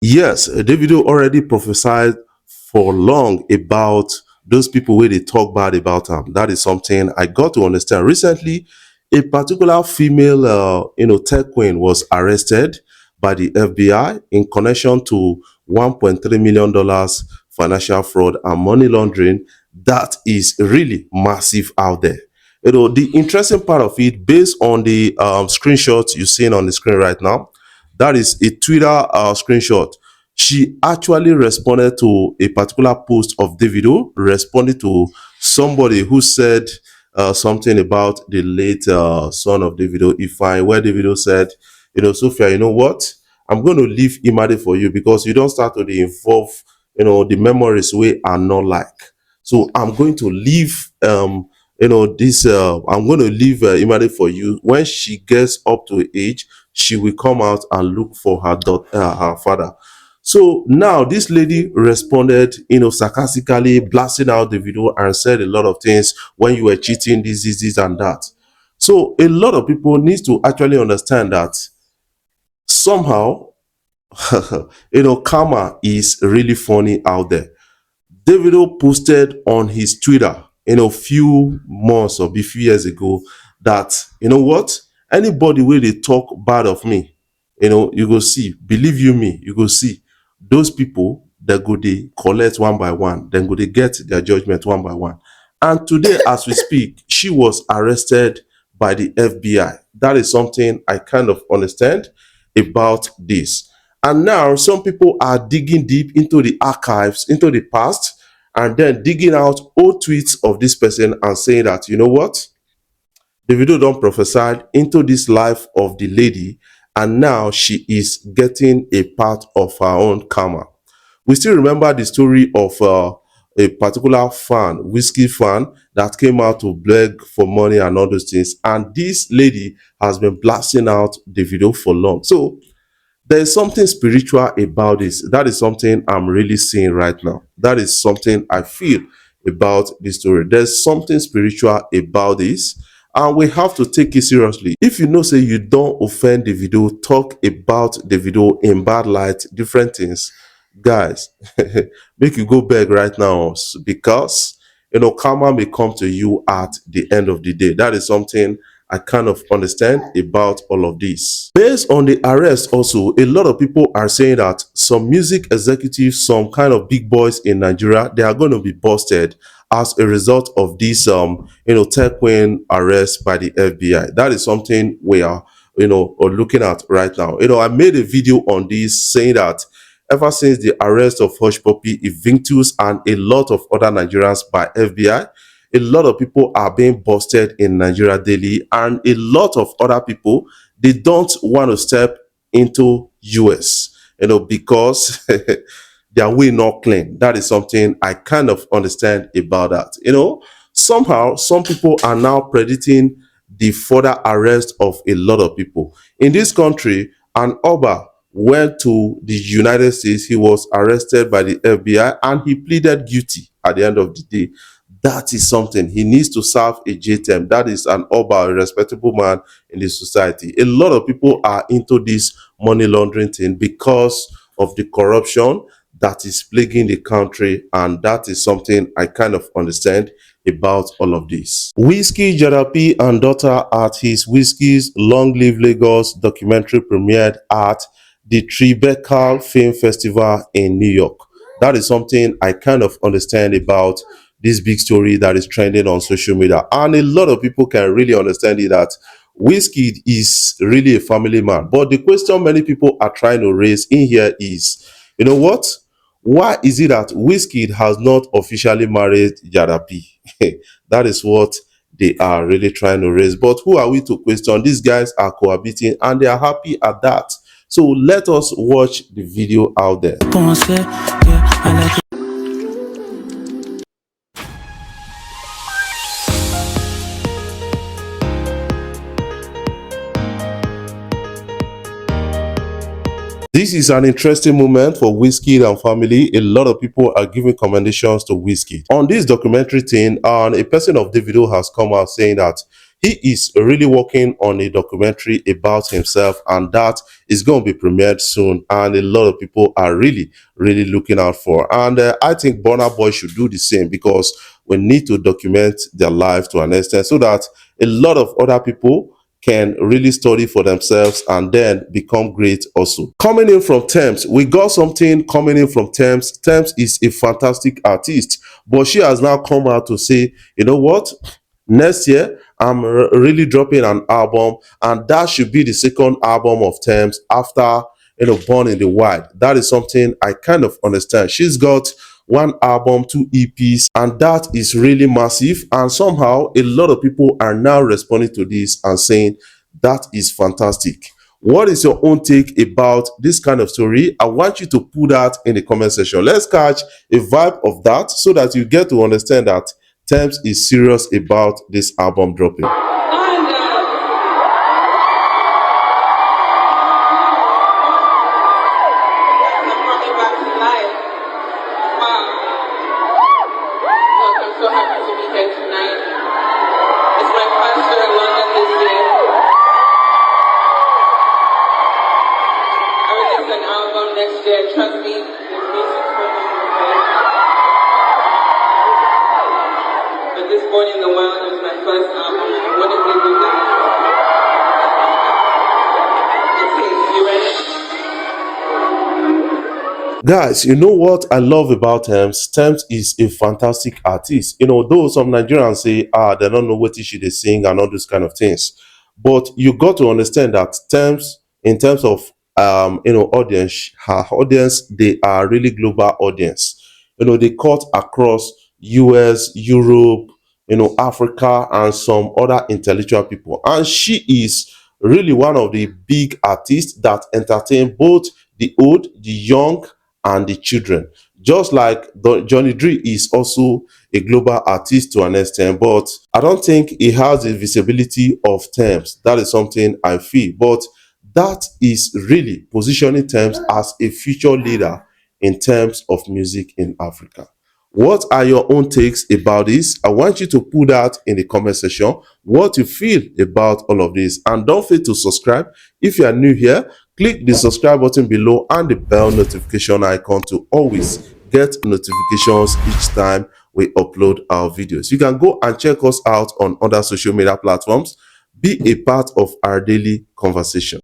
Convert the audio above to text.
Yes, Davido already prophesied for long about those people where they talk bad about him. That is something I got to understand. Recently, a particular female, tech queen was arrested by the FBI in connection to $1.3 million financial fraud and money laundering. That is really massive out there. The interesting part of it, based on the screenshots you're seeing on the screen right now, that is a Twitter screenshot. She actually responded to a particular post of Davido, responding to somebody who said something about the late son of Davido, Ifeanyi, where Davido said, Sophia, you know what? I'm going to leave Imade for you because you don't start to dey involve, the memories we are not like. So I'm going to leave, I'm going to leave Imade for you. When she gets up to age, she will come out and look for her daughter, her father. So now this lady responded, sarcastically, blasting out the video and said a lot of things when you were cheating, this, and that. So a lot of people need to actually understand that somehow, karma is really funny out there. Davido posted on his Twitter, a few months or a few years ago that, you know what, anybody where they talk bad of me, you go see, believe you me, you go see those people that go they collect one by one, then go they get their judgment one by one. And today, as we speak, she was arrested by the FBI. That is something I kind of understand about this. And now some people are digging deep into the archives, into the past, and then digging out old tweets of this person and saying that, you know what? Davido don prophesied into this life of the lady, and now she is getting a part of her own karma. We still remember the story of a particular fan, Wizkid fan, that came out to beg for money and all those things. And this lady has been blasting out the video for long. So there's something spiritual about this. That is something I'm really seeing right now. That is something I feel about this story. There's something spiritual about this, and we have to take it seriously. If you know, say you don't offend the video, talk about the video in bad light, different things, guys, make you go beg right now because karma may come to you at the end of the day. That is something I kind of understand about all of this. Based on the arrest also, a lot of people are saying that some music executives, some kind of big boys in Nigeria, they are going to be busted as a result of this tech queen arrest by the FBI. That is something we are looking at right now. I made a video on this saying that ever since the arrest of Hush Puppy, Invictus, and a lot of other Nigerians by FBI, a lot of people are being busted in Nigeria daily, and a lot of other people, they don't want to step into US, because their way not clean. That is something I kind of understand about that. Somehow some people are now predicting the further arrest of a lot of people in this country. An Oba went to the United States. He was arrested by the FBI and he pleaded guilty at the end of the day. That is something. He needs to serve a J term. That is an Oba, a respectable man in the society. A lot of people are into this money laundering thing because of the corruption that is plaguing the country, and that is something I kind of understand about all of this. Wizkid Jadapi and daughter at his Wizkid's Long Live Lagos documentary premiered at the Tribeca Film Festival in New York. That is something I kind of understand about this big story that is trending on social media. And a lot of people can really understand it that Wizkid is really a family man. But the question many people are trying to raise in here is, you know what? Why is it that Wizkid has not officially married Jadapi? That is what they are really trying to raise. But who are we to question? These guys are cohabiting and they are happy at that. So let us watch the video out there. This is an interesting moment for Wizkid and family. A lot of people are giving commendations to Wizkid. On this documentary thing, a person of Davido has come out saying that He is really working on a documentary about himself, and that is going to be premiered soon. And a lot of people are really, really looking out for. And I think Burna Boy should do the same, because we need to document their life to an extent so that a lot of other people can really study for themselves and then become great also. Coming in from Thames, we got something coming in from Thames. Thames is a fantastic artist, but she has now come out to say, you know what? Next year, I'm really dropping an album, and that should be the second album of Thames after Born in the Wild. That is something I kind of understand. She's got one album, two EPs, and that is really massive. And somehow, a lot of people are now responding to this and saying that is fantastic. What is your own take about this kind of story? I want you to put that in the comment section. Let's catch a vibe of that so that you get to understand that Thames is serious about this album dropping. Trust me, this music's coming but this Born in the Wild is my first album, and I want to give you guys a taste. You ready? Guys, you know what I love about Thames? Thames is a fantastic artist. Though some Nigerians say, they don't know what she they sing and all those kind of things. But you got to understand that Thames, in terms of audience, her audience, they are really global audience. They cut across US, Europe, Africa, and some other intellectual people. And she is really one of the big artists that entertain both the old, the young, and the children. Just like Johnny Dree is also a global artist to an extent, but I don't think he has the visibility of Thames. That is something I feel. But that is really positioning Thames as a future leader in terms of music in Africa. What are your own takes about this? I want you to put that in the comment section, what you feel about all of this. And don't forget to subscribe. If you are new here, click the subscribe button below and the bell notification icon to always get notifications each time we upload our videos. You can go and check us out on other social media platforms. Be a part of our daily conversation.